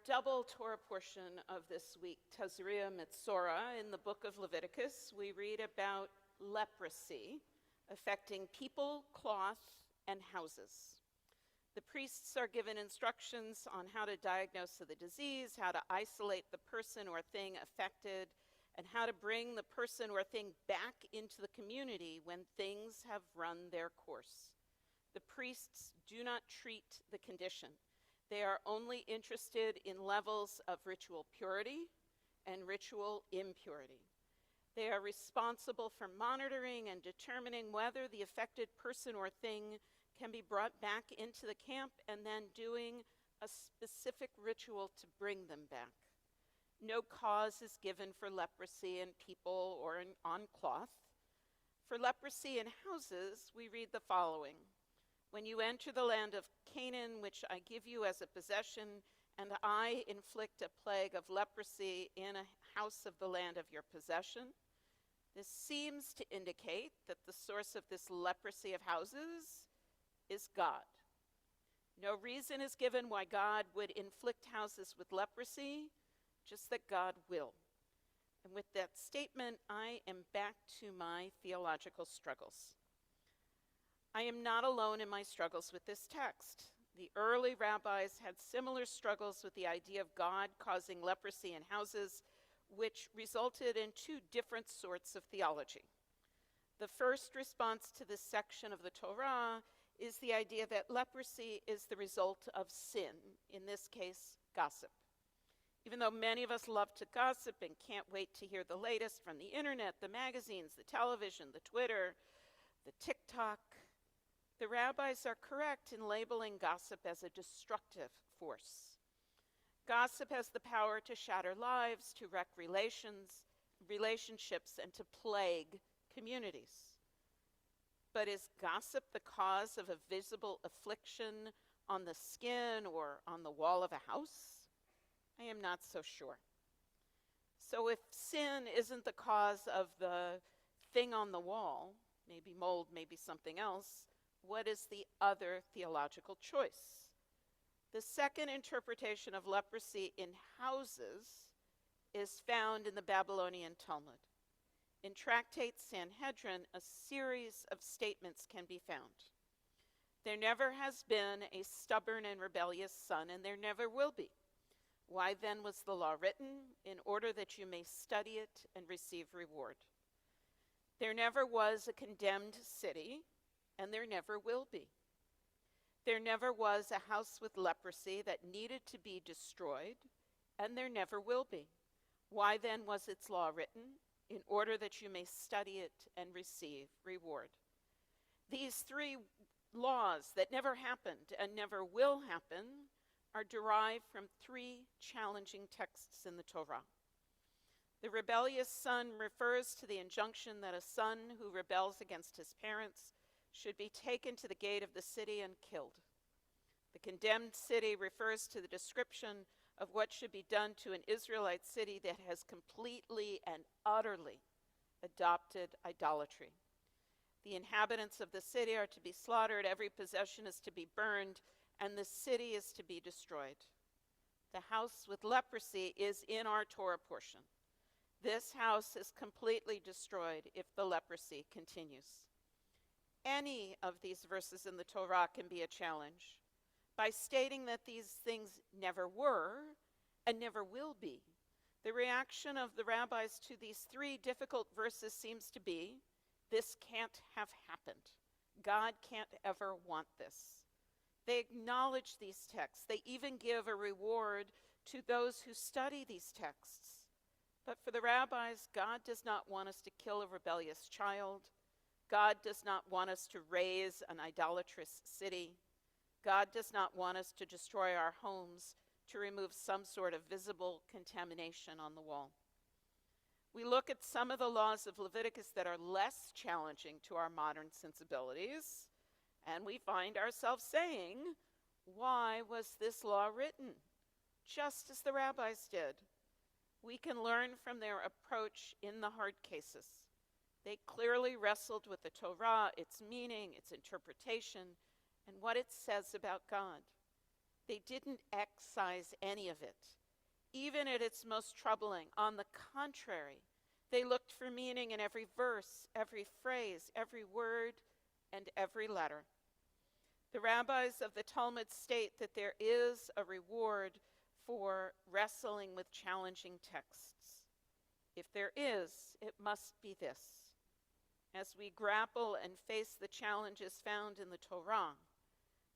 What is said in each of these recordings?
double Torah portion of this week, Tazria Metzora, in the book of Leviticus, we read about leprosy affecting people, cloth, and houses. The priests are given instructions on how to diagnose the disease, how to isolate the person or thing affected, and how to bring the person or thing back into the community when things have run their course. The priests do not treat the condition. They are only interested in levels of ritual purity and ritual impurity. They are responsible for monitoring and determining whether the affected person or thing can be brought back into the camp and then doing a specific ritual to bring them back. No cause is given for leprosy in people or on cloth. For leprosy in houses, we read the following. When you enter the land of Canaan, which I give you as a possession, and I inflict a plague of leprosy in a house of the land of your possession, this seems to indicate that the source of this leprosy of houses is God. No reason is given why God would inflict houses with leprosy, just that God will. And with that statement, I am back to my theological struggles. I am not alone in my struggles with this text. The early rabbis had similar struggles with the idea of God causing leprosy in houses, which resulted in two different sorts of theology. The first response to this section of the Torah is the idea that leprosy is the result of sin, in this case, gossip. Even though many of us love to gossip and can't wait to hear the latest from the internet, the magazines, the television, the Twitter, the TikTok, the rabbis are correct in labeling gossip as a destructive force. Gossip has the power to shatter lives, to wreck relationships, and to plague communities. But is gossip the cause of a visible affliction on the skin or on the wall of a house? I am not so sure. So if sin isn't the cause of the thing on the wall, maybe mold, maybe something else, what is the other theological choice? The second interpretation of leprosy in houses is found in the Babylonian Talmud. In Tractate Sanhedrin, a series of statements can be found. There never has been a stubborn and rebellious son, and there never will be. Why then was the law written? In order that you may study it and receive reward. There never was a condemned city, and there never will be. There never was a house with leprosy that needed to be destroyed, and there never will be. Why then was its law written? In order that you may study it and receive reward. These three laws that never happened and never will happen are derived from three challenging texts in the Torah. The rebellious son refers to the injunction that a son who rebels against his parents should be taken to the gate of the city and killed. The condemned city refers to the description of what should be done to an Israelite city that has completely and utterly adopted idolatry. The inhabitants of the city are to be slaughtered, every possession is to be burned, and the city is to be destroyed. The house with leprosy is in our Torah portion. This house is completely destroyed if the leprosy continues. Any of these verses in the Torah can be a challenge. By stating that these things never were and never will be, the reaction of the rabbis to these three difficult verses seems to be, this can't have happened. God can't ever want this. They acknowledge these texts. They even give a reward to those who study these texts. But for the rabbis, God does not want us to kill a rebellious child. God does not want us to raise an idolatrous city. God does not want us to destroy our homes to remove some sort of visible contamination on the wall. We look at some of the laws of Leviticus that are less challenging to our modern sensibilities, and we find ourselves saying, why was this law written? Just as the rabbis did. We can learn from their approach in the hard cases. They clearly wrestled with the Torah, its meaning, its interpretation, and what it says about God. They didn't excise any of it, even at its most troubling. On the contrary, they looked for meaning in every verse, every phrase, every word, and every letter. The rabbis of the Talmud state that there is a reward for wrestling with challenging texts. If there is, it must be this. As we grapple and face the challenges found in the Torah,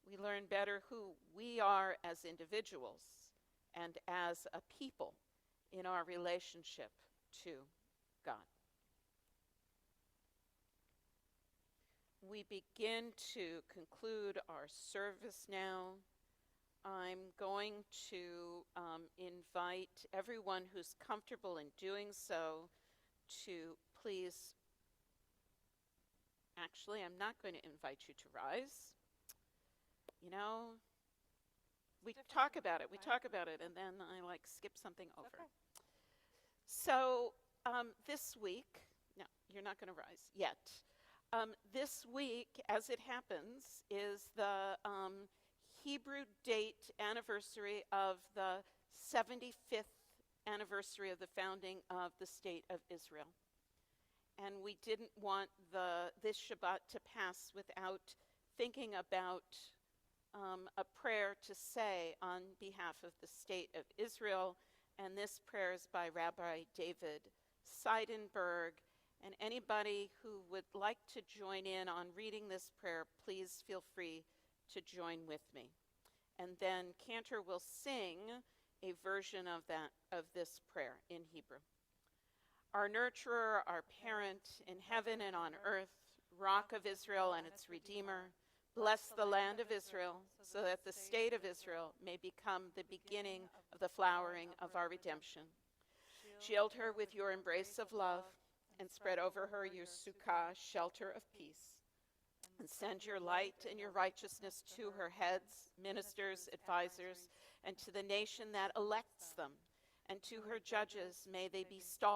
we learn better who we are as individuals and as a people in our relationship to God. We begin to conclude our service now. I'm going to invite everyone who's comfortable in doing so to please. Actually, I'm not going to invite you to rise. You know, we talk about it, and then I skip something over. Okay. So this week, no, you're not going to rise yet. This week, as it happens, is the Hebrew date anniversary of the 75th anniversary of the founding of the State of Israel. And we didn't want this Shabbat to pass without thinking about a prayer to say on behalf of the State of Israel. And this prayer is by Rabbi David Seidenberg. And anybody who would like to join in on reading this prayer, please feel free to join with me. And then Cantor will sing a version of this prayer in Hebrew. Our nurturer, our parent in heaven and on earth, rock of Israel and its redeemer, bless the land of Israel so that the state of Israel may become the beginning of the flowering of our redemption. Shield her with your embrace of love and spread over her your sukkah, shelter of peace. And send your light and your righteousness to her heads, ministers, advisors, and to the nation that elects them. And to her judges, may they be stalwart